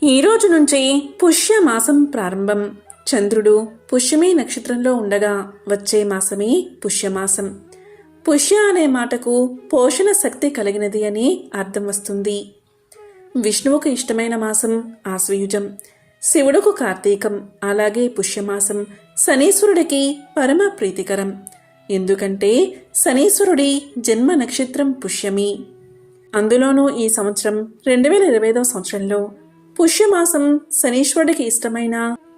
ఈ రోజు నుంచి పుష్యమాసం ప్రారంభం. చంద్రుడు పుష్యమి నక్షత్రంలో ఉండగా వచ్చే మాసమే పుష్యమాసం. పుష్య అనే మాటకు పోషణ శక్తి కలిగినది అని అర్థం వస్తుంది. విష్ణువుకు ఇష్టమైన మాసం ఆశ్వయుజం, శివుడుకు కార్తీకం. అలాగే పుష్యమాసం శనీశ్వరుడికి పరమ ప్రీతికరం. ఎందుకంటే శనీశ్వరుడి జన్మ నక్షత్రం పుష్యమి. అందులోనూ ఈ సంవత్సరం 2025 సంవత్సరంలో పుష్యమాసం శనీశ్వరుడికి ఇష్టమైన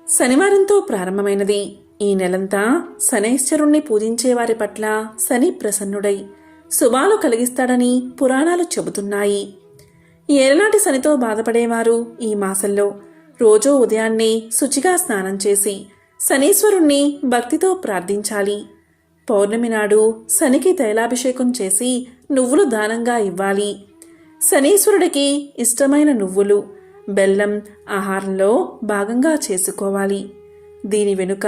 శనివారంతో ప్రారంభమైనది. ఈ నెలంతా శనైశ్వరుణ్ణి పూజించే వారి పట్ల శని ప్రసన్నుడై శుభాలు కలిగిస్తాడని పురాణాలు చెబుతున్నాయి. ఏలనాటి శనితో బాధపడేవారు ఈ మాసంలో రోజూ ఉదయాన్నే శుచిగా స్నానం చేసి శనీశ్వరుణ్ణి భక్తితో ప్రార్థించాలి. పౌర్ణమి నాడు శనికి తైలాభిషేకం చేసి నువ్వులు దానంగా ఇవ్వాలి. శనీశ్వరుడికి ఇష్టమైన నువ్వులు, బెల్లం ఆహారంలో భాగంగా చేసుకోవాలి. దీని వెనుక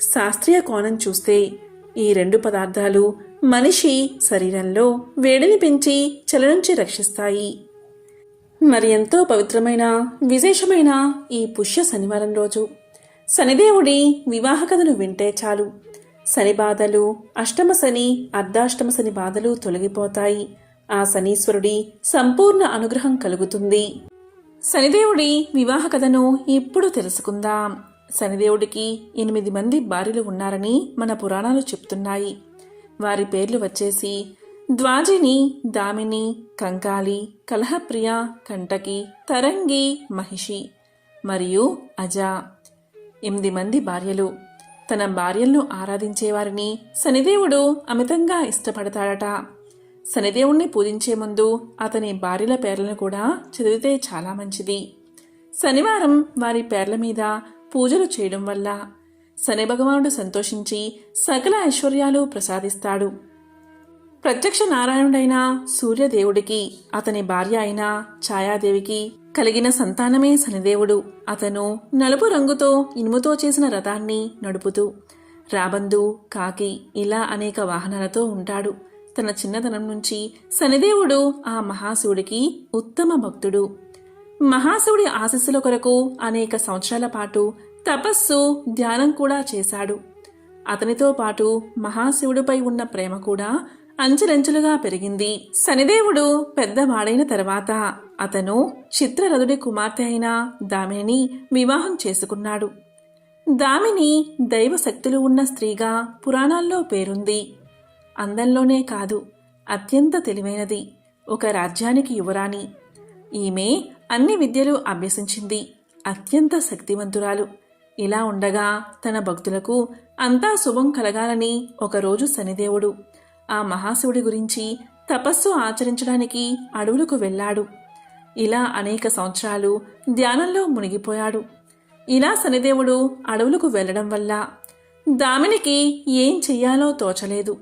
శాస్త్రీయ కోణం చూస్తే ఈ రెండు పదార్థాలు మనిషి శరీరంలో వేడిని పెంచి చలి నుంచి రక్షిస్తాయి. మరి ఎంతో పవిత్రమైన విశేషమైన ఈ పుష్య శనివారం రోజు శనిదేవుడి వివాహ కథను వింటే చాలు శని బాధలు, అష్టమ శని, అర్ధాష్టమ శని బాధలు తొలగిపోతాయి. ఆ శనీశ్వరుడి సంపూర్ణ అనుగ్రహం కలుగుతుంది. శనిదేవుడి వివాహ కథను ఇప్పుడు తెలుసుకుందాం. శనిదేవుడికి 8 మంది భార్యలు ఉన్నారని మన పురాణాలు చెప్తున్నాయి. వారి పేర్లు వచ్చేసి ద్వాజిని, దామిని, కంకాలి, కలహప్రియ, కంటకి, తరంగి, మహిషి మరియు అజ. 8 మంది భార్యలు. తన భార్యలను ఆరాధించేవారిని శనిదేవుడు అమితంగా ఇష్టపడతాడట. శనిదేవుణ్ణి పూజించే ముందు అతని భార్యల పేర్లను కూడా చదివితే చాలా మంచిది. శనివారం వారి పేర్ల మీద పూజలు చేయడం వల్ల శని భగవానుడు సంతోషించి సకల ఐశ్వర్యాలు ప్రసాదిస్తాడు. ప్రత్యక్ష నారాయణుడైన సూర్యదేవుడికి అతని భార్య అయిన ఛాయాదేవికి కలిగిన సంతానమే శనిదేవుడు. అతను నలుపు రంగుతో ఇనుముతో చేసిన రథాన్ని నడుపుతూ రాబందు, కాకి ఇలా అనేక వాహనాలతో ఉంటాడు. తన చిన్నతనం నుంచి శనిదేవుడు ఆ మహాశివుడికి ఉత్తమ భక్తుడు. మహాశివుడి ఆశీస్సుల కొరకు అనేక సంవత్సరాల పాటు తపస్సు, ధ్యానం కూడా చేశాడు. అతనితో పాటు మహాశివుడిపై ఉన్న ప్రేమ కూడా అంచెలంచెలుగా పెరిగింది. శనిదేవుడు పెద్దవాడైన తర్వాత అతను చిత్రరథుడి కుమార్తె అయిన దామిని వివాహం చేసుకున్నాడు. దామిని దైవ శక్తులు ఉన్న స్త్రీగా పురాణాల్లో పేరుంది. అందంలోనే కాదు, అత్యంత తెలివైనది. ఒక రాజ్యానికి యువరాణి. ఈమె అన్ని విద్యలు అభ్యసించింది. అత్యంత శక్తివంతురాలు. ఇలా ఉండగా తన భక్తులకు అంతా శుభం కలగాలని ఒకరోజు శనిదేవుడు ఆ మహాశివుడి గురించి తపస్సు ఆచరించడానికి అడవులకు వెళ్ళాడు. ఇలా అనేక సంవత్సరాలు ధ్యానంలో మునిగిపోయాడు. ఇలా శనిదేవుడు అడవులకు వెళ్లడం వల్ల దామినికి ఏం చెయ్యాలో తోచలేదు.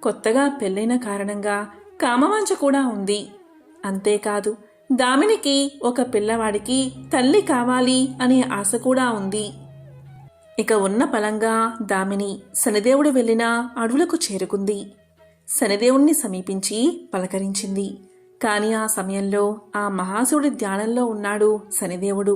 కొత్తగా పెళ్ళైన కారణంగా కామవాంఛ కూడా ఉంది. అంతేకాదు దామినికి ఒక పిల్లవాడికి తల్లి కావాలి అనే ఆశ కూడా ఉంది. ఇక ఉన్న బలంగా దామిని శనిదేవుడు వెళ్లిన అడవులకు చేరుకుంది. శనిదేవుణ్ణి సమీపించి పలకరించింది. కాని ఆ సమయంలో ఆ మహాశివుడి ధ్యానంలో ఉన్నాడు శనిదేవుడు.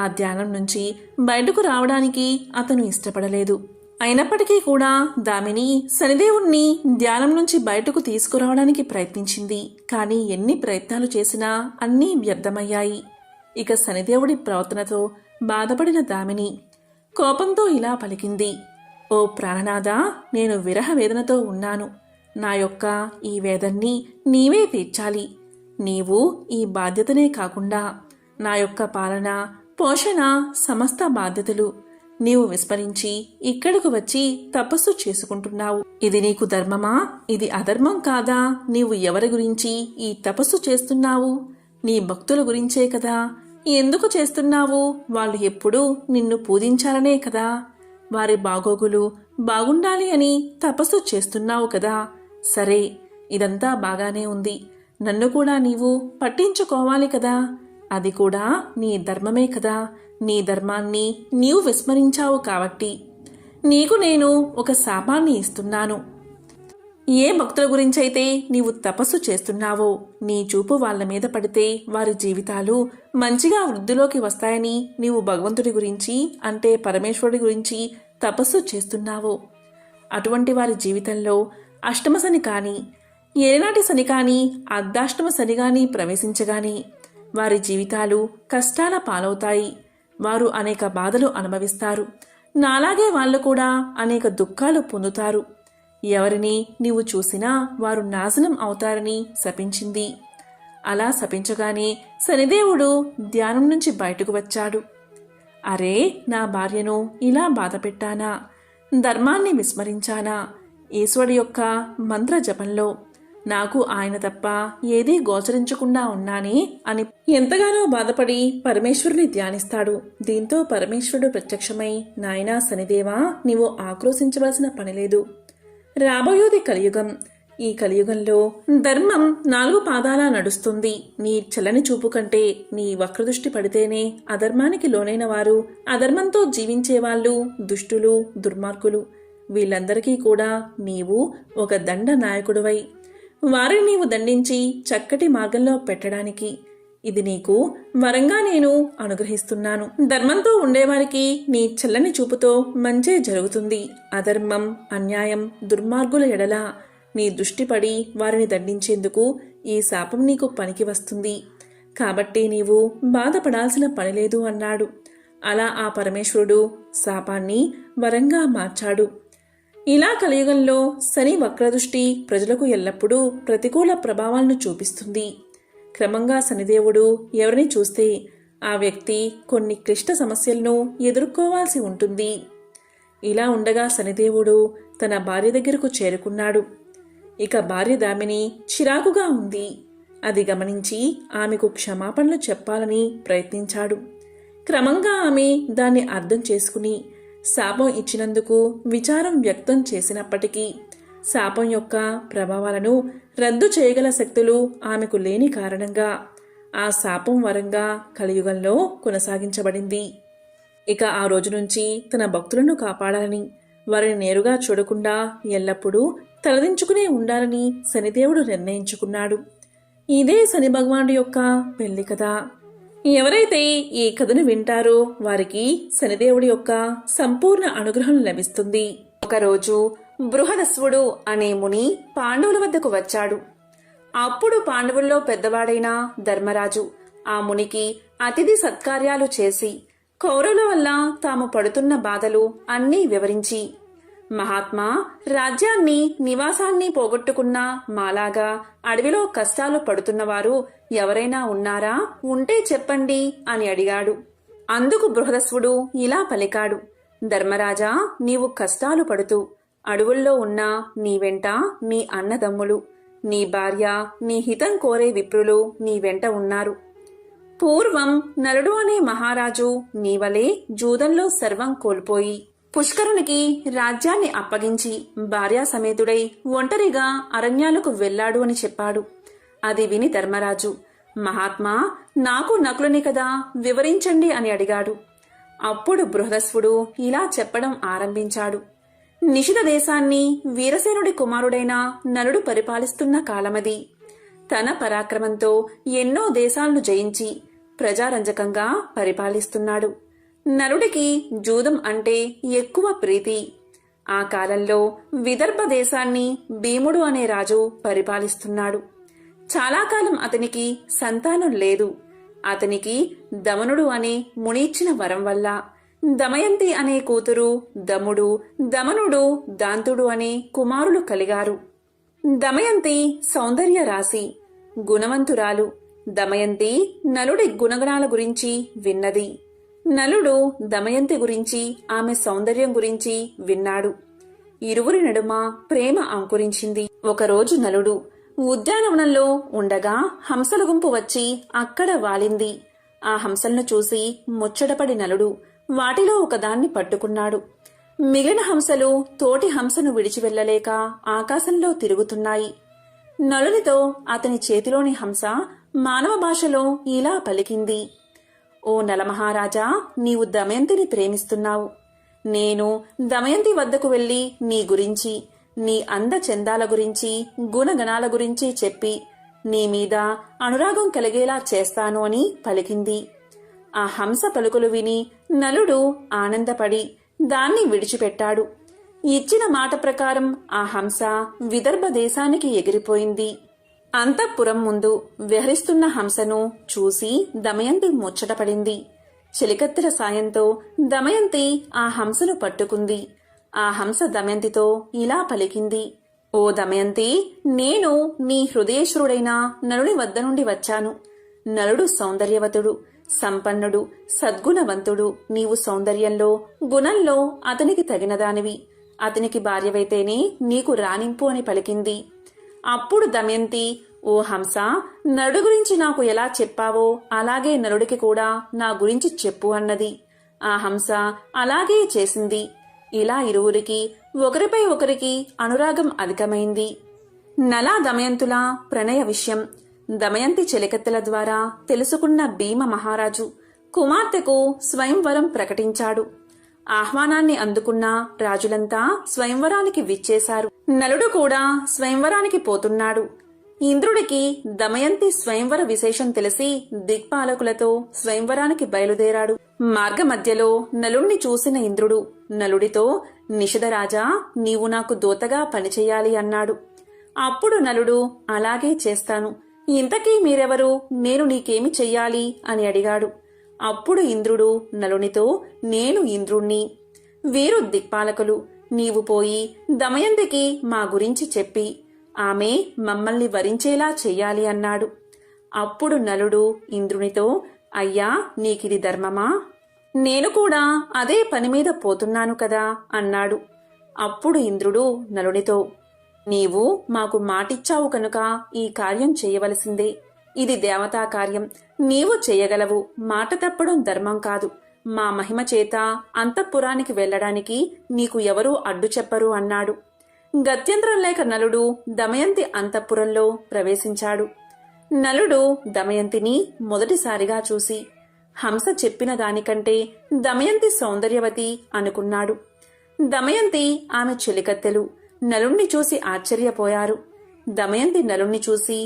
ఆ ధ్యానం నుంచి బయటకు రావడానికి అతను ఇష్టపడలేదు. అయినప్పటికీ కూడా దామిని శనిదేవుణ్ణి ధ్యానం నుంచి బయటకు తీసుకురావడానికి ప్రయత్నించింది. కానీ ఎన్ని ప్రయత్నాలు చేసినా అన్నీ వ్యర్థమయ్యాయి. ఇక శనిదేవుడి ప్రవర్తనతో బాధపడిన దామిని కోపంతో ఇలా పలికింది. ఓ ప్రాణనాథ, నేను విరహ వేదనతో ఉన్నాను. నా యొక్క ఈ వేదన్ని నీవే తీర్చాలి. నీవు ఈ బాధ్యతనే కాకుండా నా యొక్క పాలన, పోషణ సమస్త బాధ్యతలు నీవు విస్మరించి ఇక్కడకు వచ్చి తపస్సు చేసుకుంటున్నావు. ఇది నీకు ధర్మమా? ఇది అధర్మం కాదా? నీవు ఎవరి గురించి ఈ తపస్సు చేస్తున్నావు? నీ భక్తుల గురించే కదా. ఎందుకు చేస్తున్నావు? వాళ్ళు ఎప్పుడూ నిన్ను పూజించాలనే కదా. వారి బాగోగులు బాగుండాలి అని తపస్సు చేస్తున్నావు కదా. సరే, ఇదంతా బాగానే ఉంది. నన్ను కూడా నీవు పట్టించుకోవాలి కదా. అది కూడా నీ ధర్మమే కదా. నీ ధర్మాన్ని నీవు విస్మరించావు కాబట్టి నీకు నేను ఒక శాపాన్ని ఇస్తున్నాను. ఏ భక్తుల గురించైతే నీవు తపస్సు చేస్తున్నావో నీ చూపు వాళ్ళ మీద పడితే వారి జీవితాలు మంచిగా వృద్ధిలోకి వస్తాయని నీవు భగవంతుడి గురించి అంటే పరమేశ్వరుడి గురించి తపస్సు చేస్తున్నావో అటువంటి వారి జీవితంలో అష్టమ శని కానీ ఏనాటి శని కానీ అర్ధాష్టమ శని కానీ ప్రవేశించగాని వారి జీవితాలు కష్టాల పాలవుతాయి. వారు అనేక బాధలు అనుభవిస్తారు. నాలాగే వాళ్ళు కూడా అనేక దుఃఖాలు పొందుతారు. ఎవరిని నీవు చూసినా వారు నాశనం అవుతారని శపించింది. అలా శపించగానే శనిదేవుడు ధ్యానం నుంచి బయటకు వచ్చాడు. అరే, నా భార్యను ఇలా బాధ పెట్టానా, ధర్మాన్ని విస్మరించానా, ఈశ్వరుడి యొక్క మంత్ర జపంలో నాకు ఆయన తప్ప ఏదీ గోచరించకుండా ఉన్నానే అని ఎంతగానో బాధపడి పరమేశ్వరుని ధ్యానిస్తాడు. దీంతో పరమేశ్వరుడు ప్రత్యక్షమై, నాయనా శనిదేవా, నీవు ఆక్రోశించవలసిన పనిలేదు. రాబోయేది కలియుగం. ఈ కలియుగంలో ధర్మం 4 పాదాలా నడుస్తుంది. నీ చల్లని చూపు కంటే నీ వక్రదృష్టి పడితేనే అధర్మానికి లోనైన వారు, అధర్మంతో జీవించేవాళ్ళు, దుష్టులు, దుర్మార్గులు వీళ్ళందరికీ కూడా నీవు ఒక దండ నాయకుడివై వారిని నీవు దండించి చక్కటి మార్గంలో పెట్టడానికి ఇది నీకు వరంగా నేను అనుగ్రహిస్తున్నాను. ధర్మంతో ఉండేవారికి నీ చల్లని చూపుతో మంచే జరుగుతుంది. అధర్మం, అన్యాయం, దుర్మార్గుల ఎడల నీ దృష్టి పడి వారిని దండించేందుకు ఈ శాపం నీకు పనికి వస్తుంది. కాబట్టి నీవు బాధపడాల్సిన పనిలేదు అన్నాడు. అలా ఆ పరమేశ్వరుడు శాపాన్ని వరంగా మార్చాడు. ఇలా కలియుగంలో శని వక్రదృష్టి ప్రజలకు ఎల్లప్పుడూ ప్రతికూల ప్రభావాలను చూపిస్తుంది. క్రమంగా శనిదేవుడు ఎవరిని చూస్తే ఆ వ్యక్తి కొన్ని క్లిష్ట సమస్యలను ఎదుర్కోవాల్సి ఉంటుంది. ఇలా ఉండగా శనిదేవుడు తన భార్య దగ్గరకు చేరుకున్నాడు. ఇక భార్య దామిని చిరాకుగా ఉంది. అది గమనించి ఆమెకు క్షమాపణలు చెప్పాలని ప్రయత్నించాడు. క్రమంగా ఆమె దాన్ని అర్థం చేసుకుని శాపం ఇచ్చినందుకు విచారం వ్యక్తం చేసినప్పటికీ శాపం యొక్క ప్రభావాలను రద్దు చేయగల శక్తులు ఆమెకు లేని కారణంగా ఆ శాపం వరంగా కలియుగంలో కొనసాగించబడింది. ఇక ఆ రోజు నుంచి తన భక్తులను కాపాడాలని, వారిని నేరుగా చూడకుండా ఎల్లప్పుడూ తలదించుకునే ఉండాలని శనిదేవుడు నిర్ణయించుకున్నాడు. ఇదే శని భగవానుడి యొక్క పెళ్లి కథ. ఎవరైతే ఈ కథను వింటారో వారికి శనిదేవుడి యొక్క సంపూర్ణ అనుగ్రహం లభిస్తుంది. ఒకరోజు బృహదస్వుడు అనే ముని పాండవుల వద్దకు వచ్చాడు. అప్పుడు పాండవుల్లో పెద్దవాడైన ధర్మరాజు ఆ మునికి అతిథి సత్కార్యాలు చేసి కౌరవుల వల్ల తాము పడుతున్న బాధలు అన్నీ వివరించి, మహాత్మా, రాజ్యాన్ని నివాసాన్ని పోగొట్టుకున్న మాలాగా అడవిలో కష్టాలు పడుతున్నవారు ఎవరైనా ఉన్నారా? ఉంటే చెప్పండి అని అడిగాడు. అందుకు బృహదస్వుడు ఇలా పలికాడు. ధర్మరాజా, నీవు కష్టాలు పడుతూ అడవుల్లో ఉన్న నీ వెంట నీ అన్నదమ్ములు, నీ భార్య, నీ హితం కోరే విప్రులు నీ వెంట ఉన్నారు. పూర్వం నలుడు అనే మహారాజు నీవలే జూదంలో సర్వం కోల్పోయి పుష్కరునికి రాజ్యాన్ని అప్పగించి భార్యా సమేతుడై ఒంటరిగా అరణ్యాలకు వెళ్లాడు అని చెప్పాడు. అది విని ధర్మరాజు, మహాత్మా, నాకు నకులుని కదా, వివరించండి అని అడిగాడు. అప్పుడు బృహదస్వుడు ఇలా చెప్పడం ఆరంభించాడు. నిషిధ దేశాన్ని వీరసేనుడి కుమారుడైన నలుడు పరిపాలిస్తున్న కాలమది. తన పరాక్రమంతో ఎన్నో దేశాలను జయించి ప్రజారంజకంగా పరిపాలిస్తున్నాడు. నలుడికి జూదం అంటే ఎక్కువ ప్రీతి. ఆ కాలంలో విదర్భ దేశాన్ని భీముడు అనే రాజు పరిపాలిస్తున్నాడు. చాలా కాలం అతనికి సంతానం లేదు. అతనికి దమనుడు అనే మునిచ్చిన వరం వల్ల దమయంతి అనే కూతురు, దముడు, దమనుడు, దాంతుడు అనే కుమారులు కలిగారు. దమయంతి సౌందర్య రాశి, గుణవంతురాలు. దమయంతి నలుడి గుణగణాల గురించి విన్నది. నలుడు దమయంతి గురించి, ఆమె సౌందర్యం గురించి విన్నాడు. ఇరువురి నడుమ ప్రేమ అంకురించింది. ఒకరోజు నలుడు ఉద్యానవనంలో ఉండగా హంసల గుంపు వచ్చి అక్కడ వాలింది. ఆ హంసలను చూసి ముచ్చటపడి నలుడు వాటిలో ఒకదాన్ని పట్టుకున్నాడు. మిగిలిన హంసలు తోటి హంసను విడిచి వెళ్లలేక ఆకాశంలో తిరుగుతున్నాయి. నలునితో అతని చేతిలోని హంస మానవ భాషలో ఇలా పలికింది. ఓ నలమహారాజా, నీవు దమయంతిని ప్రేమిస్తున్నావు. నేను దమయంతి వద్దకు వెళ్లి నీ గురించి, నీ అందచందాల గురించి గుణగణాల గురించి చెప్పి నీ మీద అనురాగం కలిగేలా చేస్తాను అని పలికింది. ఆ హంస పలుకులు విని నలుడు ఆనందపడి దాన్ని విడిచిపెట్టాడు. ఇచ్చిన మాట ప్రకారం ఆ హంస విదర్భ దేశానికి ఎగిరిపోయింది. అంతఃపురం ముందు విహరిస్తున్న హంసను చూసి దమయంతి ముచ్చటపడింది. చెలికత్తెల సాయంతో దమయంతి ఆ హంసను పట్టుకుంది. ఆ హంస దమయంతితో ఇలా పలికింది. ఓ దమయంతి, నేను నీ హృదయేశ్వరుడైన నలుడి వద్ద నుండి వచ్చాను. నలుడు సౌందర్యవతుడు, సంపన్నుడు, సద్గుణవంతుడు. నీవు సౌందర్యంలో గుణంలో అతనికి తగినదానివి. అతనికి భార్యవైతేనే నీకు రాణింపు అని పలికింది. అప్పుడు దమయంతి, ఓ హంస, నలుడు గురించి నాకు ఎలా చెప్పావో అలాగే నలుడికి కూడా నా గురించి చెప్పు అన్నది. ఆ హంస అలాగే చేసింది. ఇలా ఇరువురికి ఒకరిపై ఒకరికి అనురాగం అధికమైంది. నలా దమయంతుల ప్రణయ విషయం దమయంతి చెలికత్తెల ద్వారా తెలుసుకున్న భీమ మహారాజు కుమార్తెకు స్వయంవరం ప్రకటించాడు. ఆహ్వానాన్ని అందుకున్న రాజులంతా స్వయంవరానికి విచ్చేశారు. నలుడు కూడా స్వయంవరానికి పోతున్నాడు. ఇంద్రుడికి దమయంతి స్వయంవర విశేషం తెలిసి దిక్పాలకులతో స్వయంవరానికి బయలుదేరాడు. మార్గమధ్యలో నలుణ్ణి చూసిన ఇంద్రుడు నలుడితో, నిషధరాజా, నీవు నాకు దూతగా పనిచేయాలి అన్నాడు. అప్పుడు నలుడు, అలాగే చేస్తాను. ఇంతకీ మీరెవరు? నేను నీకేమి చెయ్యాలి అని అడిగాడు. అప్పుడు ఇంద్రుడు నలునితో, నేను ఇంద్రుణ్ణి. వీరు దిక్పాలకులు. నీవు పోయి దమయంతికి మా గురించి చెప్పి ఆమె మమ్మల్ని వరించేలా చెయ్యాలి అన్నాడు. అప్పుడు నలుడు ఇంద్రునితో, అయ్యా, నీకిది ధర్మమా? నేను కూడా అదే పని మీద పోతున్నాను కదా అన్నాడు. అప్పుడు ఇంద్రుడు నలునితో, నీవు మాకు మాటిచ్చావు కనుక ఈ కార్యం చేయవలసిందే. ఇది దేవతా కార్యం. నీవు చేయగలవు. మాట తప్పడం ధర్మం కాదు. మా మహిమ చేత అంతఃపురానికి వెళ్లడానికి నీకు ఎవరూ అడ్డు చెప్పరు అన్నాడు. గత్యంతరం లేక నలుడు దమయంతి అంతఃపురంలో ప్రవేశించాడు. నలుడు దమయంతిని మొదటిసారిగా చూసి హంస చెప్పిన దానికంటే దమయంతి సౌందర్యవతి అనుకున్నాడు. దమయంతి ఆమె చెలికత్తెలు నలుణ్ణి చూసి ఆశ్చర్యపోయారు. దమయంతి నలుణ్ణి చూసి,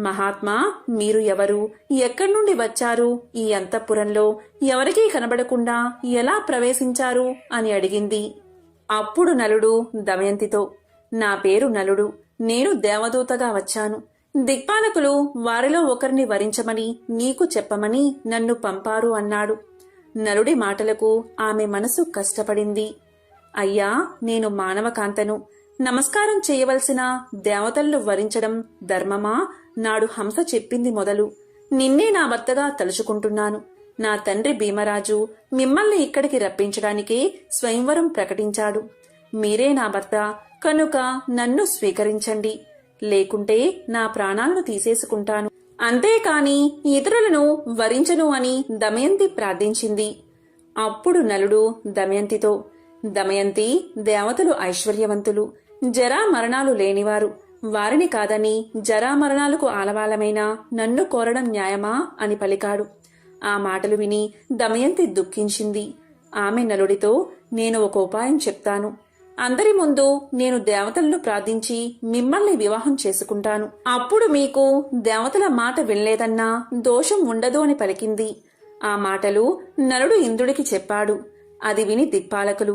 మహాత్మా, మీరు ఎవరు? ఎక్కడి నుండి వచ్చారు? ఈ అంతఃపురంలో ఎవరికీ కనబడకుండా ఎలా ప్రవేశించారు అని అడిగింది. అప్పుడు నలుడు దమయంతితో, నా పేరు నలుడు. నేను దేవదూతగా వచ్చాను. దిక్పాలకులు వారిలో ఒకరిని వరించమని నీకు చెప్పమని నన్ను పంపారు అన్నాడు. నలుడి మాటలకు ఆమె మనసు కష్టపడింది. అయ్యా, నేను మానవకాంతను. నమస్కారం చేయవలసిన దేవతలను వరించడం ధర్మమా? నాడు హంస చెప్పింది మొదలు నిన్నే నా భర్తగా తలుచుకుంటున్నాను. నా తండ్రి భీమరాజు మిమ్మల్ని ఇక్కడికి రప్పించడానికే స్వయంవరం ప్రకటించాడు. మీరే నా భర్త కనుక నన్ను స్వీకరించండి, లేకుంటే నా ప్రాణాలను తీసేసుకుంటాను. అంతేకాని ఇతరులను వరించను అని దమయంతి ప్రార్థించింది. అప్పుడు నలుడు దమయంతితో, దమయంతి, దేవతలు ఐశ్వర్యవంతులు, జరా మరణాలు లేనివారు. వారిని కాదని జరామరణాలకు ఆలవాలమైన నన్ను కోరడం న్యాయమా అని పలికాడు. ఆ మాటలు విని దమయంతి దుఃఖించింది. ఆమె నలుడితో, నేను ఒక ఉపాయం చెప్తాను. అందరి ముందు నేను దేవతలను ప్రార్థించి మిమ్మల్ని వివాహం చేసుకుంటాను. అప్పుడు మీకు దేవతల మాట వినలేదన్నా దోషం ఉండదు అని పలికింది. ఆ మాటలు నలుడు ఇంద్రుడికి చెప్పాడు. అది విని దిక్పాలకులు,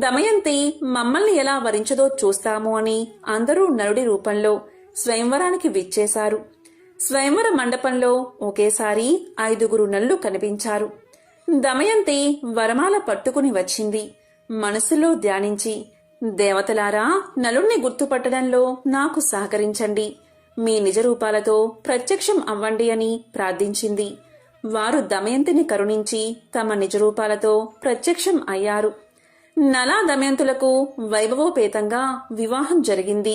దమయంతి మమ్మల్ని ఎలా వరించదో చూస్తాము అని అందరూ నలుడి రూపంలో స్వయంవరానికి విచ్చేశారు. స్వయంవర మండపంలో ఒకేసారి 5 నల్లు కనిపించారు. దమయంతి వరమాల పట్టుకుని వచ్చింది. మనసులో ధ్యానించి, దేవతలారా, నలుణ్ణి గుర్తుపట్టడంలో నాకు సహకరించండి. మీ నిజ రూపాలతో ప్రత్యక్షం అవ్వండి అని ప్రార్థించింది. వారు దమయంతిని కరుణించి తమ నిజ రూపాలతో ప్రత్యక్షం అయ్యారు. నలా దమయంతులకు వైభవోపేతంగా వివాహం జరిగింది.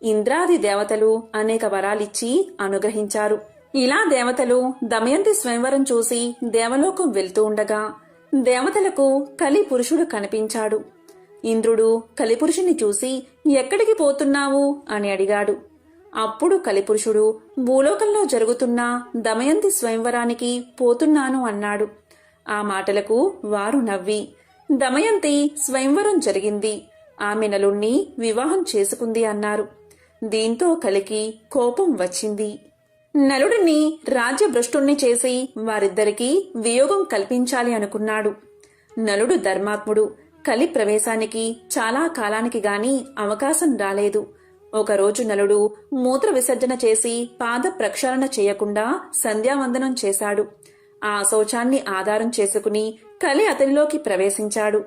ఇంద్రాది దేవతలు అనేక వరాలిచ్చి అనుగ్రహించారు. ఇలా దేవతలు దమయంతి స్వయంవరం చూసి దేవలోకం వెళ్తూ ఉండగా దేవతలకు కలి పురుషుడు కనిపించాడు. ఇంద్రుడు కలిపురుషుని చూసి, ఎక్కడికి పోతున్నావు అని అడిగాడు. అప్పుడు కలిపురుషుడు, భూలోకంలో జరుగుతున్న దమయంతి స్వయంవరానికి పోతున్నాను అన్నాడు. ఆ మాటలకు వారు నవ్వి, దమయంతి స్వయంవరం జరిగింది. ఆమె నలుణ్ణి వివాహం చేసుకుంది అన్నారు. దీంతో కలికి కోపం వచ్చింది. నలుడిని రాజ్యభ్రష్టుణ్ణి చేసి వారిద్దరికీ వియోగం కల్పించాలి అనుకున్నాడు. నలుడు ధర్మాత్ముడు. కలి ప్రవేశానికి చాలా కాలానికి గాని అవకాశం రాలేదు. ఒకరోజు నలుడు మూత్ర విసర్జన చేసి పాద ప్రక్షాళన చేయకుండా సంధ్యావందనం చేశాడు. ఆ శౌచాన్ని ఆధారం చేసుకుని కలి అతనిలోకి ప్రవేశించాడు.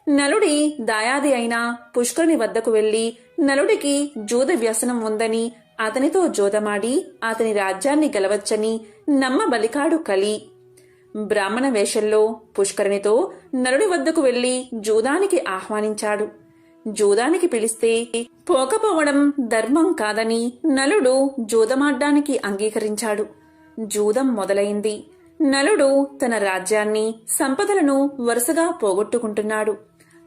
నలుడి దాయాది అయిన పుష్కరుని వద్దకు వెళ్లి నలుడికి జూద వ్యసనం ఉందని అతనితో జోదమాడి అతని రాజ్యాన్ని గెలవచ్చని నమ్మబలికాడు కలి. బ్రాహ్మణ వేషంలో పుష్కరునితో నలుడి వద్దకు వెళ్లి జూదానికి ఆహ్వానించాడు. జూదానికి పిలిస్తే పోకపోవడం ధర్మం కాదని నలుడు జూదమాడ్డానికి అంగీకరించాడు. జూదం మొదలైంది. నలుడు తన రాజ్యాన్ని, సంపదలను వరుసగా పోగొట్టుకుంటున్నాడు.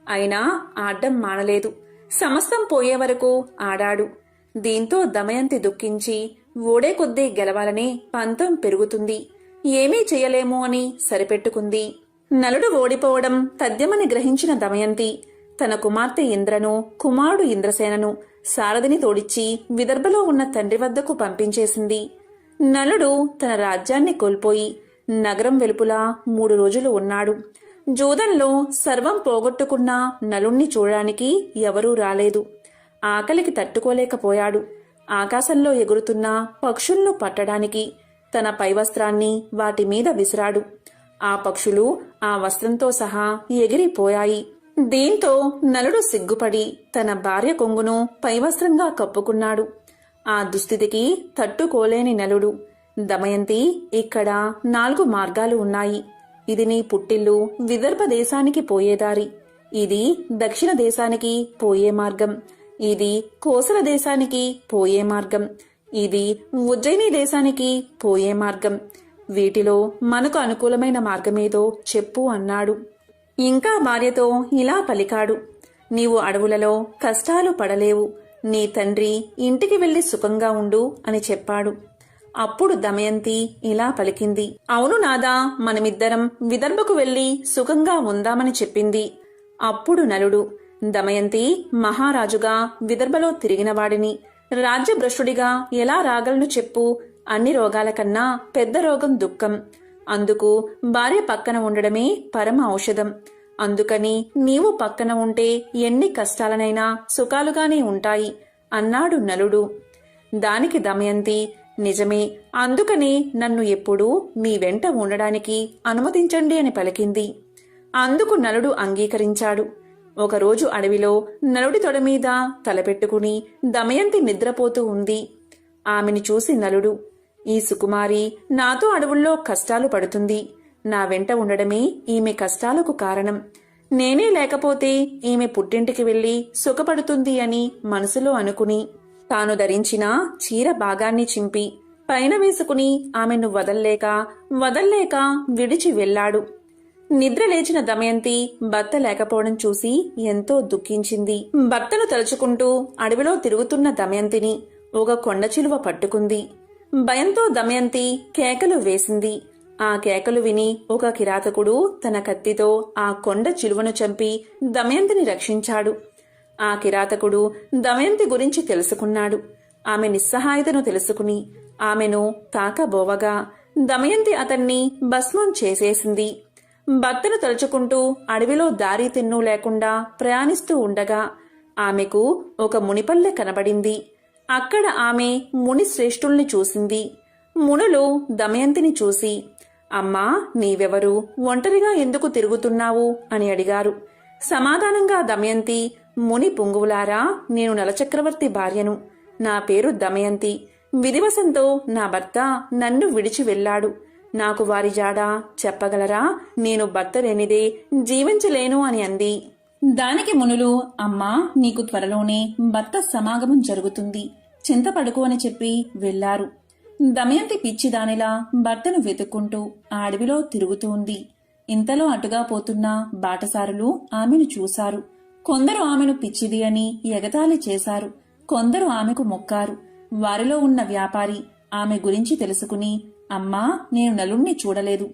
అయినా ఆడ్డం మానలేదు. సమస్తం పోయే వరకు ఆడాడు. దీంతో దమయంతి దుఃఖించి ఓడే కొద్దీ గెలవాలనే పంతం పెరుగుతుంది. ఏమీ చెయ్యలేమో అని సరిపెట్టుకుంది. నలుడు ఓడిపోవడం తథ్యమని గ్రహించిన దమయంతి తన కుమార్తె ఇంద్రను, కుమారుడు ఇంద్రసేనను, సారథిని తోడిచ్చి విదర్భలో ఉన్న తండ్రి వద్దకు పంపించేసింది. నలుడు తన రాజ్యాన్ని కోల్పోయి నగరం వెలుపులా 3 రోజులు ఉన్నాడు. జూదంలో సర్వం పోగొట్టుకున్న నలుణ్ణి చూడడానికి ఎవరూ రాలేదు. ఆకలికి తట్టుకోలేకపోయాడు. ఆకాశంలో ఎగురుతున్న పక్షులను పట్టడానికి తన పైవస్త్రాన్ని వాటి మీద విసిరాడు. ఆ పక్షులు ఆ వస్త్రంతో సహా ఎగిరిపోయాయి. దీంతో నలుడు సిగ్గుపడి తన భార్య కొంగును పైవస్త్రంగా కప్పుకున్నాడు. ఆ దుస్థితికి తట్టుకోలేని నలుడు, దమయంతి, ఇక్కడ 4 మార్గాలు ఉన్నాయి. ఇది నీ పుట్టిల్లు విదర్భ దేశానికి పోయేదారి. ఇది దక్షిణ దేశానికి పోయే మార్గం. ఇది కోసల దేశానికి పోయే మార్గం. ఇది ఉజ్జయిని దేశానికి పోయే మార్గం. వీటిలో మనకు అనుకూలమైన మార్గమేదో చెప్పు అన్నాడు. ఇంకా భార్యతో ఇలా పలికాడు. నీవు అడవులలో కష్టాలు పడలేవు. నీ తండ్రి ఇంటికి వెళ్లి సుఖంగా ఉండు అని చెప్పాడు. అప్పుడు దమయంతి ఇలా పలికింది. అవును నాదా, మనమిద్దరం విదర్భకు వెళ్లి సుఖంగా ఉందామని చెప్పింది. అప్పుడు నలుడు, దమయంతి, మహారాజుగా విదర్భలో తిరిగినవాడిని రాజ్యభ్రష్టుడిగా ఎలా రాగలను చెప్పు. అన్ని రోగాల కన్నా పెద్ద రోగం దుఃఖం. అందుకు భార్య పక్కన ఉండడమే పరమ ఔషధం. అందుకని నీవు పక్కన ఉంటే ఎన్ని కష్టాలనైనా సుఖాలుగానే ఉంటాయి అన్నాడు నలుడు. దానికి దమయంతి, నిజమే, అందుకని నన్ను ఎప్పుడూ మీ వెంట ఉండడానికి అనుమతించండి అని పలికింది. అందుకు నలుడు అంగీకరించాడు. ఒకరోజు అడవిలో నలుడి తొడమీద తలపెట్టుకుని దమయంతి నిద్రపోతూ ఉంది. ఆమెని చూసి నలుడు, ఈ సుకుమారి నాతో అడవుల్లో కష్టాలు పడుతుంది. నా వెంట ఉండడమే ఈమె కష్టాలకు కారణం. నేనే లేకపోతే ఈమె పుట్టింటికి వెళ్లి సుఖపడుతుంది అని మనసులో అనుకుని తాను ధరించిన చీర భాగాన్ని చింపి పైన వేసుకుని ఆమెను వదల్లేక విడిచి వెళ్లాడు. నిద్ర లేచిన దమయంతి భర్త లేకపోవడం చూసి ఎంతో దుఃఖించింది. భర్తను తలుచుకుంటూ అడవిలో తిరుగుతున్న దమయంతిని ఒక కొండ చిలువ పట్టుకుంది. భయంతో దమయంతి కేకలు వేసింది. ఆ కేకలు విని ఒక కిరాతకుడు తన కత్తితో ఆ కొండ చిలువను చంపి దమయంతిని రక్షించాడు. ఆ కిరాతకుడు దమయంతి గురించి తెలుసుకున్నాడు. ఆమె నిస్సహాయతను తెలుసుకుని ఆమెను తాకబోవగా దమయంతి అతన్ని భస్మం చేసేసింది. భర్తను తలుచుకుంటూ అడవిలో దారి తిన్ను లేకుండా ప్రయాణిస్తూ ఉండగా ఆమెకు ఒక మునిపల్లె కనబడింది. అక్కడ ఆమె ముని శ్రేష్ఠుల్ని చూసింది. మునులు దమయంతిని చూసి, అమ్మా, నీవెవరు, ఒంటరిగా ఎందుకు తిరుగుతున్నావు అని అడిగారు. సమాధానంగా దమయంతి, ముని పుంగువులారా, నేను నలచక్రవర్తి భార్యను. నా పేరు దమయంతి. విధివశంతో నా భర్త నన్ను విడిచి వెళ్లాడు. నాకు వారి జాడ చెప్పగలరా? నేను భర్త లేనిదే జీవించలేను అని అంది. దానికి మునులు, అమ్మా, నీకు త్వరలోనే భర్త సమాగమం జరుగుతుంది, చింతపడుకు అని చెప్పి వెళ్లారు. దమయంతి పిచ్చిదానిలా భర్తను వెతుక్కుంటూ ఆ అడవిలో తిరుగుతూ ఉంది. ఇంతలో అటుగా పోతున్న బాటసారులు ఆమెను చూశారు. కొందరు ఆమెను పిచ్చిది అని ఎగతాళి చేశారు. కొందరు ఆమెకు మొక్కారు. వారిలో ఉన్న వ్యాపారి ఆమె గురించి తెలుసుకుని, అమ్మా, నేను నలుణ్ణి చూడలేదు,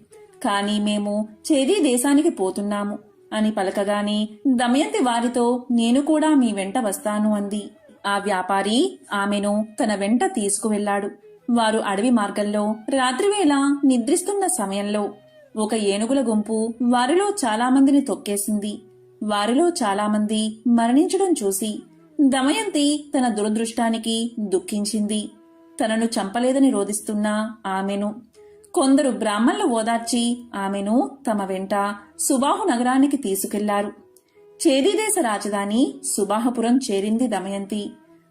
కాని మేము చేదీ దేశానికి పోతున్నాము. అని పలకగానే దమయంతి వారితో నేను కూడా మీ వెంట వస్తాను అంది. ఆ వ్యాపారి ఆమెను తన వెంట తీసుకువెళ్లాడు. వారు అడవి మార్గంలో రాత్రివేళ నిద్రిస్తున్న సమయంలో ఒక ఏనుగుల గుంపు వారిలో చాలా మందిని తొక్కేసింది. వారిలో చాలా మంది మరణించడం చూసి దమయంతి తన దురదృష్టానికి దుఃఖించింది. తనను చంపలేదని రోదిస్తున్న ఆమెను కొందరు బ్రాహ్మణులు ఓదార్చి ఆమెను తమ వెంట సుబాహు నగరానికి తీసుకెళ్లారు. చేదీదేశ రాజధాని సుబాహపురం చేరింది దమయంతి.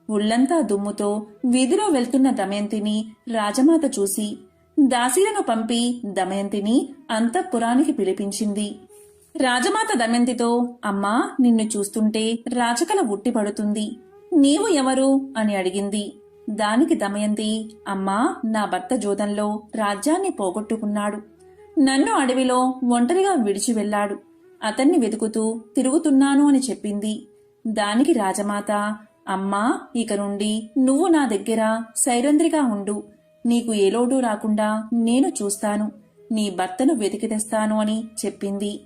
ఉళ్లంతా దుమ్ముతో వీధిలో వెళ్తున్న దమయంతిని రాజమాత చూసి దాసీలను పంపి దమయంతిని అంతఃపురానికి పిలిపించింది. రాజమాత దమయంతితో, అమ్మా, నిన్ను చూస్తుంటే రాచకల ఉట్టిపడుతుంది. నీవు ఎవరు అని అడిగింది. దానికి దమయంతి, అమ్మా, నా భర్త జోదంలో రాజ్యాన్ని పోగొట్టుకున్నాడు. నన్ను అడవిలో ఒంటరిగా విడిచి వెళ్లాడు. అతన్ని వెతుకుతూ తిరుగుతున్నాను అని చెప్పింది. దానికి రాజమాత, అమ్మా, ఇక నుండి నువ్వు నా దగ్గర సైరంధ్రిగా ఉండు. నీకు ఏ లోటు రాకుండా నేను చూస్తాను. నీ భర్తను వెతికి తెస్తాను అని చెప్పింది.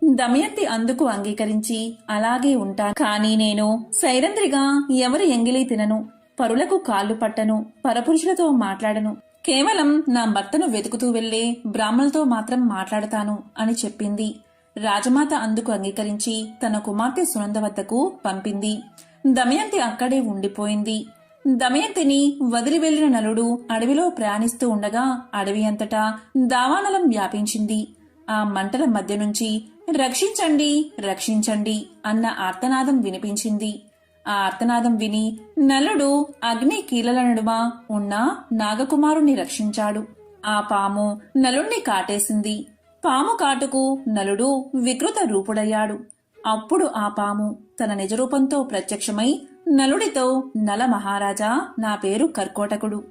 దమయంతి అందుకు అంగీకరించి అలాగే ఉంటాను. కానీ నేను సైరంధ్రిగా ఎవరి ఎంగిలి తినను, పరులకు కాళ్ళు పట్టను, పరపురుషులతో మాట్లాడను. కేవలం నా భర్తను వెతుకుతూ వెళ్లే బ్రాహ్మణులతో మాత్రం మాట్లాడతాను అని చెప్పింది. రాజమాత అందుకు అంగీకరించి తన కుమార్తె సునంద వద్దకు పంపింది. దమయంతి అక్కడే ఉండిపోయింది. దమయంతిని వదిలి వెళ్లిన నలుడు అడవిలో ప్రయాణిస్తూ ఉండగా అడవి అంతటా దావానలం వ్యాపించింది. ఆ మంటల మధ్య నుంచి రక్షించండి, రక్షించండి అన్న ఆర్తనాదం వినిపించింది. ఆ ఆర్తనాదం విని నలుడు అగ్ని కీలల నడుమ ఉన్న నాగకుమారుణ్ణి రక్షించాడు. ఆ పాము నలుణ్ణి కాటేసింది. పాము కాటుకు నలుడు వికృత రూపుడయ్యాడు. అప్పుడు ఆ పాము తన నిజరూపంతో ప్రత్యక్షమై నలుడితో, నల మహారాజా, నా పేరు కర్కోటకుడు.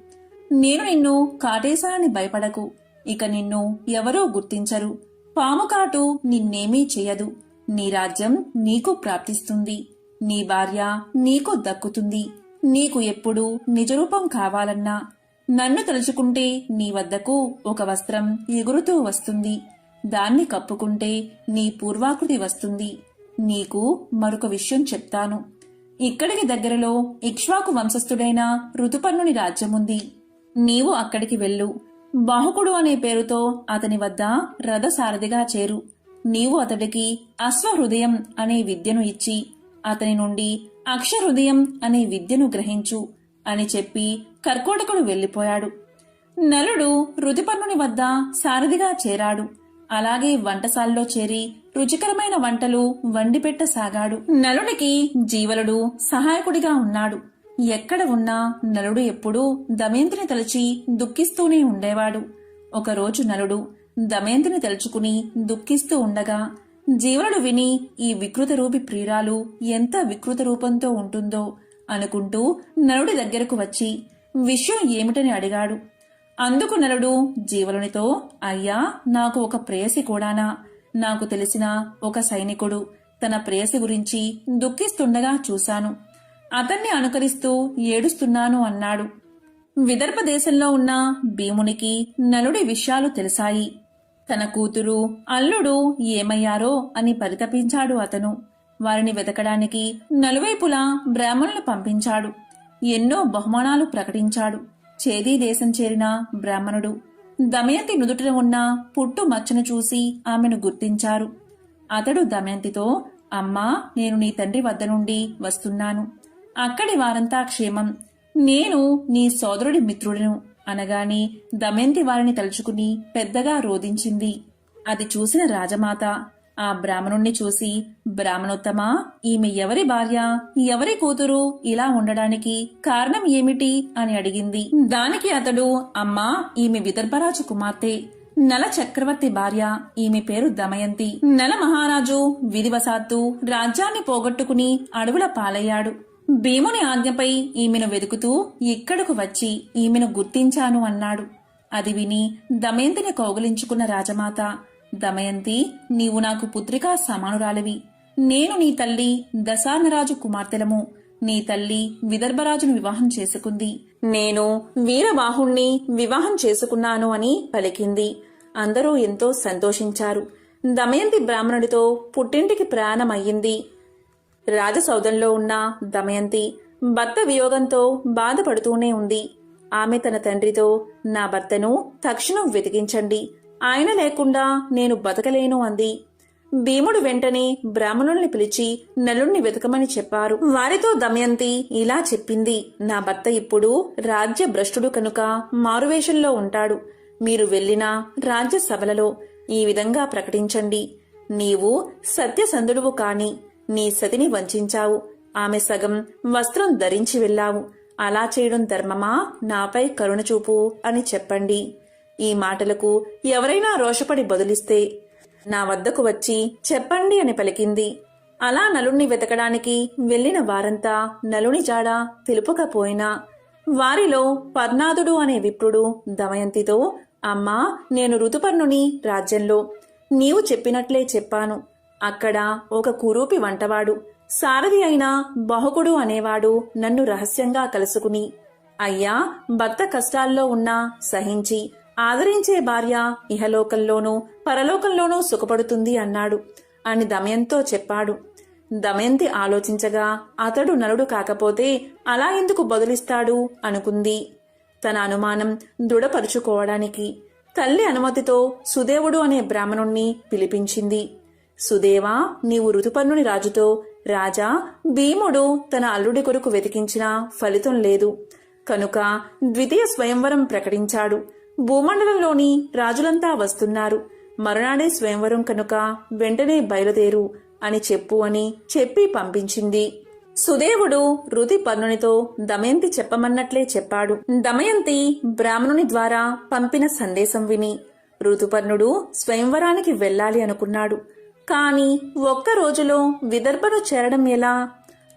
నేను నిన్ను కాటేశానని భయపడకు. ఇక నిన్ను ఎవరూ గుర్తించరు. పాము కాటు నిన్నేమీ చెయ్యదు. నీ రాజ్యం నీకు ప్రాప్తిస్తుంది. నీ భార్య నీకు దక్కుతుంది. నీకు ఎప్పుడు నిజరూపం కావాలన్నా నన్ను తలుచుకుంటే నీ వద్దకు ఒక వస్త్రం ఎగురుతూ వస్తుంది. దాన్ని కప్పుకుంటే నీ పూర్వాకృతి వస్తుంది. నీకు మరొక విషయం చెప్తాను. ఇక్కడికి దగ్గరలో ఇక్ష్వాకు వంశస్థుడైన ఋతుపర్ణుని రాజ్యముంది. నీవు అక్కడికి వెళ్ళు. బాహుకుడు అనే పేరుతో అతని వద్ద రథసారథిగా చేరు. నీవు అతడికి అశ్వహృదయం అనే విద్యను ఇచ్చి అతని నుండి అక్షహృదయం అనే విద్యను గ్రహించు అని చెప్పి కర్కోటకుడు వెళ్లిపోయాడు. నలుడు ఋతుపర్ణుని వద్ద సారథిగా చేరాడు. అలాగే వంటశాలలో చేరి రుచికరమైన వంటలు వండిపెట్టసాగాడు. నలుడికి జీవలుడు సహాయకుడిగా ఉన్నాడు. ఎక్కడ ఉన్నా నలుడు ఎప్పుడూ దమయంతిని తలచి దుఃఖిస్తూనే ఉండేవాడు. ఒకరోజు నలుడు దమయంతిని తలుచుకుని దుఃఖిస్తూ ఉండగా జీవలుడు విని ఈ వికృత రూపి ప్రియురాలు ఎంత వికృత రూపంతో ఉంటుందో అనుకుంటూ నలుడి దగ్గరకు వచ్చి విషయం ఏమిటని అడిగాడు. అందుకు నలుడు జీవలునితో, అయ్యా, నాకు ఒక ప్రేయసి కూడానా? నాకు తెలిసిన ఒక సైనికుడు తన ప్రేయసి గురించి దుఃఖిస్తుండగా చూశాను. అతన్ని అనుకరిస్తూ ఏడుస్తున్నాను అన్నాడు. విదర్భ దేశంలో ఉన్న భీమునికి నలుడి విషయాలు తెలిసాయి. తన కూతురు, అల్లుడు ఏమయ్యారో అని పరితపించాడు అతను. వారిని వెతకడానికి నలువైపులా బ్రాహ్మణులు పంపించాడు. ఎన్నో బహుమానాలు ప్రకటించాడు. చేదీ దేశం చేరిన బ్రాహ్మణుడు దమయంతి నుదుటిన ఉన్న పుట్టు మచ్చను చూసి ఆమెను గుర్తించారు. అతడు దమయంతితో, అమ్మా, నేను నీ తండ్రి వద్ద నుండి వస్తున్నాను. అక్కడి వారంతా క్షేమం. నేను నీ సోదరుడి మిత్రుడను అనగాని దమయంతి వారిని తలుచుకుని పెద్దగా రోదించింది. అది చూసిన రాజమాత ఆ బ్రాహ్మణుణ్ణి చూసి, బ్రాహ్మణోత్తమా, ఈమె ఎవరి భార్య, ఎవరి కూతురు, ఇలా ఉండడానికి కారణం ఏమిటి అని అడిగింది. దానికి అతడు, అమ్మా, ఈమె విదర్భరాజు కుమార్తె, నల చక్రవర్తి భార్య. ఈమె పేరు దమయంతి. నల మహారాజు విధివశాత్తు రాజ్యాన్ని పోగొట్టుకుని అడవుల పాలయ్యాడు. భీముని ఆజ్ఞపై ఈమెను వెతుకుతూ ఇక్కడకు వచ్చి ఈమెను గుర్తించాను అన్నాడు. అది విని దమయంతిని కౌగిలించుకున్న రాజమాత, దమయంతి, నీవు నాకు పుత్రికా సమానురాలివి. నేను నీ తల్లి దశార్ణరాజు కుమార్తెలము. నీ తల్లి విదర్భరాజును వివాహం చేసుకుంది. నేను వీరబాహుణ్ణి వివాహం చేసుకున్నాను అని పలికింది. అందరూ ఎంతో సంతోషించారు. దమయంతి బ్రాహ్మణుడితో పుట్టింటికి ప్రయాణమయ్యింది. రాజసౌధంలో ఉన్న దమయంతి భర్త వియోగంతో బాధపడుతూనే ఉంది. ఆమె తన తండ్రితో, నా భర్తను తక్షణం వెతికించండి, ఆయన లేకుండా నేను బతకలేను అంది. భీముడు వెంటనే బ్రాహ్మణుల్ని పిలిచి నలుణ్ణి వెతకమని చెప్పారు. వారితో దమయంతి ఇలా చెప్పింది, నా భర్త ఇప్పుడు రాజ్య భ్రష్టుడు కనుక మారువేషంలో ఉంటాడు. మీరు వెళ్లిన రాజ్య సభలలో ఈ విధంగా ప్రకటించండి, నీవు సత్యసంధుడువు కాని నీ సతిని వంచావు, ఆమె సగం వస్త్రం ధరించి వెళ్ళావు, అలా చేయడం ధర్మమా, నాపై కరుణ చూపు అని చెప్పండి. ఈ మాటలకు ఎవరైనా రోషపడి బదులిస్తే నా వద్దకు వచ్చి చెప్పండి అని పలికింది. అలా నలుణ్ణి వెతకడానికి వెళ్లిన వారంతా నలుని జాడ తెలుపకపోయినా వారిలో పర్ణాదుడు అనే విప్రుడు దమయంతితో, అమ్మా, నేను ఋతుపర్ణుని రాజ్యంలో నీవు చెప్పినట్లే చెప్పాను. అక్కడ ఒక కురూపి వంటవాడు సారథి అయిన బాహుకుడు అనేవాడు నన్ను రహస్యంగా కలుసుకుని, అయ్యా, భర్త కష్టాల్లో ఉన్నా సహించి ఆదరించే భార్య ఇహలోకంలోనూ పరలోకంలోనూ సుఖపడుతుంది అన్నాడు అని దమయంతో చెప్పాడు. దమయంతి ఆలోచించగా అతడు నలుడు కాకపోతే అలా ఎందుకు బదులిస్తాడు అనుకుంది. తన అనుమానం దృఢపరుచుకోవడానికి తల్లి అనుమతితో సుదేవుడు అనే బ్రాహ్మణుణ్ణి పిలిపించింది. సుదేవా, నీవు ఋతుపర్ణుని రాజుతో, రాజా, భీముడు తన అల్లుడి కొరకు వెతికించినా ఫలితం లేదు కనుక ద్వితీయ స్వయంవరం ప్రకటించాడు. భూమండలంలోని రాజులంతా వస్తున్నారు. మరునాడే స్వయంవరం కనుక వెంటనే బయలుదేరు అని చెప్పు అని చెప్పి పంపించింది. సుదేవుడు ఋతుపర్ణునితో దమయంతి చెప్పమన్నట్లే చెప్పాడు. దమయంతి బ్రాహ్మణుని ద్వారా పంపిన సందేశం విని ఋతుపర్ణుడు స్వయంవరానికి వెళ్లాలి అనుకున్నాడు. కాని ఒక్క రోజులో విదర్భను చేరడం ఎలా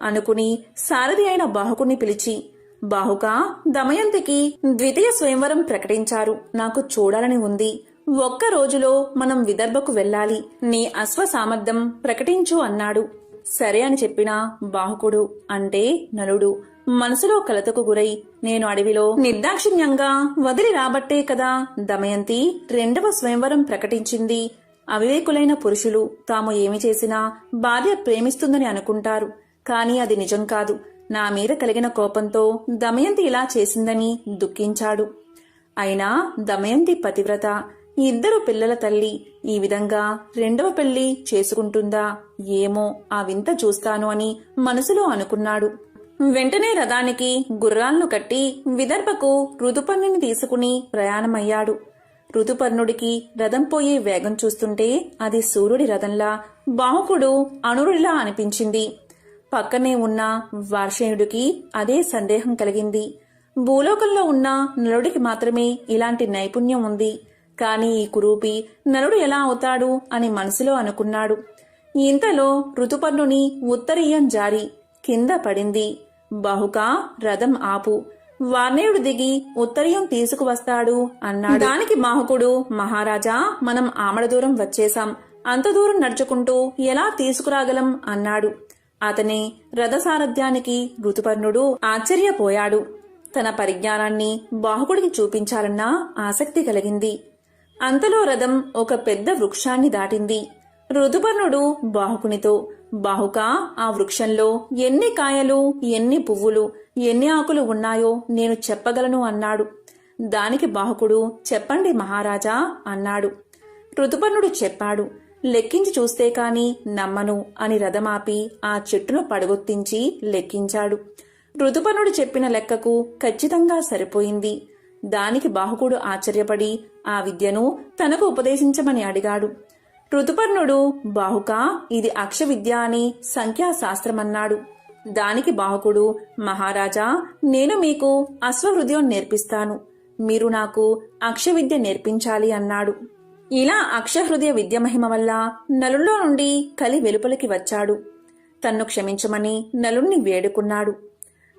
అనుకుని సారథి అయిన బాహుకుని పిలిచి, బాహుక, దమయంతికి ద్వితీయ స్వయంవరం ప్రకటించారు, నాకు చూడాలని ఉంది. ఒక్క రోజులో మనం విదర్భకు వెళ్లాలి, నీ అశ్వ సామర్థ్యం ప్రకటించు అన్నాడు. సరే అని చెప్పిన బాహుకుడు అంటే నలుడు మనసులో కలతకు గురై, నేను అడవిలో నిర్దాక్షిణ్యంగా వదిలి రాబట్టే కదా దమయంతి రెండవ స్వయంవరం ప్రకటించింది. అవివేకులైన పురుషులు తాము ఏమి చేసినా భార్య ప్రేమిస్తుందని అనుకుంటారు, కాని అది నిజం కాదు. నా మీద కలిగిన కోపంతో దమయంతి ఇలా చేసిందని దుఃఖించాడు. అయినా దమయంతి పతివ్రత, ఇద్దరు పిల్లల తల్లి, ఈ విధంగా రెండవ పెళ్లి చేసుకుంటుందా ఏమో, ఆ వింత చూస్తాను అని మనసులో అనుకున్నాడు. వెంటనే రథానికి గుర్రాలను కట్టి విదర్భకు ఋతుపర్ణుని తీసుకుని ప్రయాణమయ్యాడు. ఋతుపర్ణుడికి రథం పోయే వేగం చూస్తుంటే అది సూర్యుడి రథంలా, బాహుకుడు అనురుడిలా అనిపించింది. పక్కనే ఉన్న వార్షేయుడికి అదే సందేహం కలిగింది. భూలోకంలో ఉన్న నలుడికి మాత్రమే ఇలాంటి నైపుణ్యం ఉంది, కాని ఈ కురూపి నలుడు ఎలా అవుతాడు అని మనసులో అనుకున్నాడు. ఇంతలో ఋతుపర్ణుని ఉత్తరీయం జారి కింద పడింది. బాహుక, రథం ఆపు, వార్ణేయుడు దిగి ఉత్తరీయం తీసుకువస్తాడు అన్నాడు. దానికి బాహుకుడు, మహారాజా, మనం ఆమడ దూరం వచ్చేశాం, అంత దూరం నడుచుకుంటూ ఎలా తీసుకురాగలం అన్నాడు. అతనే రథసారథ్యానికి ఋతుపర్ణుడు ఆశ్చర్యపోయాడు. తన పరిజ్ఞానాన్ని బాహుకుడికి చూపించాలన్న ఆసక్తి కలిగింది. అంతలో రథం ఒక పెద్ద వృక్షాన్ని దాటింది. ఋతుపర్ణుడు బాహుకునితో, బాహుక, ఆ వృక్షంలో ఎన్ని కాయలు, ఎన్ని పువ్వులు, ఎన్ని ఆకులు ఉన్నాయో నేను చెప్పగలను అన్నాడు. దానికి బాహుకుడు, చెప్పండి మహారాజా అన్నాడు. ఋతుపర్ణుడు చెప్పాడు. లెక్కించి చూస్తే కాని నమ్మను అని రథమాపి ఆ చెట్టును పడగొత్తించి లెక్కించాడు. ఋతుపర్ణుడు చెప్పిన లెక్కకు ఖచ్చితంగా సరిపోయింది. దానికి బాహుకుడు ఆశ్చర్యపడి ఆ విద్యను తనకు ఉపదేశించమని అడిగాడు. ఋతుపర్ణుడు, బాహుక, ఇది అక్ష విద్య అని సంఖ్యాశాస్త్రమన్నాడు. దానికి బాహుకుడు, మహారాజా, నేను మీకు అశ్వహృదయం నేర్పిస్తాను, మీరు నాకు అక్ష విద్య నేర్పించాలి అన్నాడు. ఇలా అక్షహృదయ విద్య మహిమ వల్ల నలుల్లో నుండి కలి వెలుపలికి వచ్చాడు. తన్ను క్షమించమని నలుణ్ణి వేడుకున్నాడు.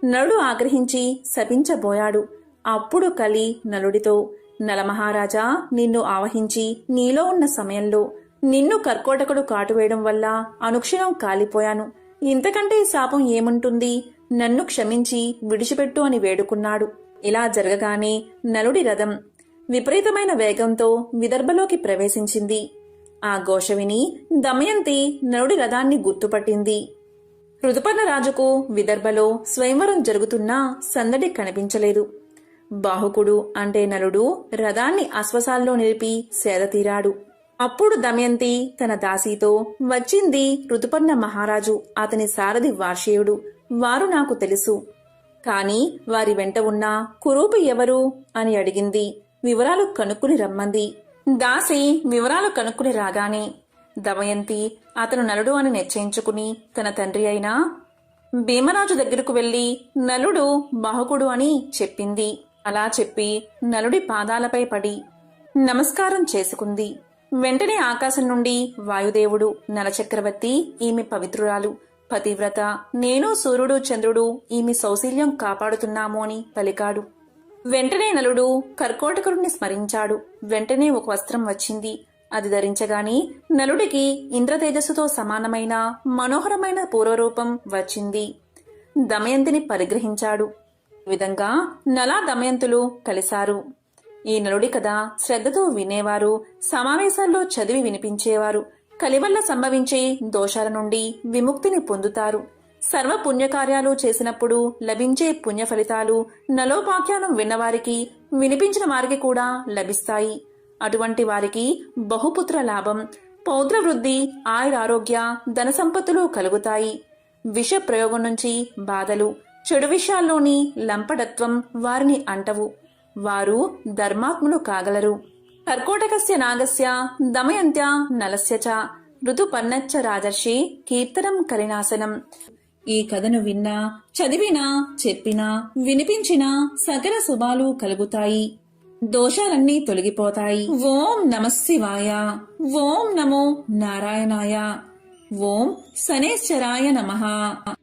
నలుడు ఆగ్రహించి శపించబోయాడు. అప్పుడు కలి నలుడితో, నలమహారాజా, నిన్ను ఆవహించి నీలో ఉన్న సమయంలో నిన్ను కర్కోటకుడు కాటువేయడం వల్ల అనుక్షణం కాలిపోయాను. ఇంతకంటే శాపం ఏముంటుంది? నన్ను క్షమించి విడిచిపెట్టు అని వేడుకున్నాడు. ఇలా జరగగానే నలుడి రథం విపరీతమైన వేగంతో విదర్భలోకి ప్రవేశించింది. ఆ ఘోష విని దమయంతి నలుడి రథాన్ని గుర్తుపట్టింది. ఋతుపర్ణరాజుకు విదర్భలో స్వయంవరం జరుగుతున్నా సందడి కనిపించలేదు. బాహుకుడు అంటే నలుడు రథాన్ని అశ్వసాల్లో నిలిపి సేదతీరాడు. అప్పుడు దమయంతి తన దాసీతో, వచ్చింది ఋతుపర్ణ మహారాజు, అతని సారథి వార్షేయుడు, వారు నాకు తెలుసు. కాని వారి వెంట ఉన్న కురూపి ఎవరు అని అడిగింది. వివరాలు కనుక్కుని రమ్మంది. దాసి వివరాలు కనుక్కుని రాగానే దమయంతి అతను నలుడు అని నిశ్చయించుకుని తన తండ్రి అయిన భీమరాజు దగ్గరకు వెళ్లి నలుడు బాహుకుడు అని చెప్పింది. అలా చెప్పి నలుడి పాదాలపై పడి నమస్కారం చేసుకుంది. వెంటనే ఆకాశం నుండి వాయుదేవుడు, నలచక్రవర్తి ఈమె పవిత్రురాలు, పతివ్రత, నేను సూర్యుడు చంద్రుడు ఈమె సౌశీల్యం కాపాడుతున్నాము అని పలికాడు. వెంటనే నలుడు కర్కోటకుడిని స్మరించాడు. వెంటనే ఒక వస్త్రం వచ్చింది. అది ధరించగాని నలుడికి ఇంద్రతేజస్సుతో సమానమైన మనోహరమైన పూర్వరూపం వచ్చింది. దమయంతిని పరిగ్రహించాడు. ఈ విధంగా నలా దమయంతులు కలిశారు. ఈ నలుడి కథ శ్రద్ధతో వినేవారు, సమావేశాల్లో చదివి వినిపించేవారు కలివల్ల సంభవించే దోషాల నుండి విముక్తిని పొందుతారు. సర్వ పుణ్యకార్యాలు చేసినప్పుడు లభించే పుణ్య ఫలితాలు నలోపాఖ్యానం విన్నవారికి, వినిపించిన వారికి కూడా లభిస్తాయి. అటువంటి వారికి బహుపుత్ర లాభం, పౌత్ర వృద్ధి, ఆయురారోగ్య, ధన సంపత్తులు కలుగుతాయి. విష ప్రయోగం నుంచి బాధలు, చెడు విషయాల్లోని లంపడత్వం వారిని అంటవు. వారు ధర్మాత్ములు కాగలరు. కర్కోటకస్య నాగస్య దమయంత్య నలస్య చ ఋతుపర్ణచ్చ రాజర్షి కీర్తనం కలినాశనం. ఈ కథను విన్నా, చదివినా, చెప్పినా, వినిపించినా సకల శుభాలు కలుగుతాయి. దోషాలన్నీ తొలగిపోతాయి. ఓం నమఃశివాయ. ఓం నమో నారాయణాయ. ఓం శనేశ్వరాయ నమః.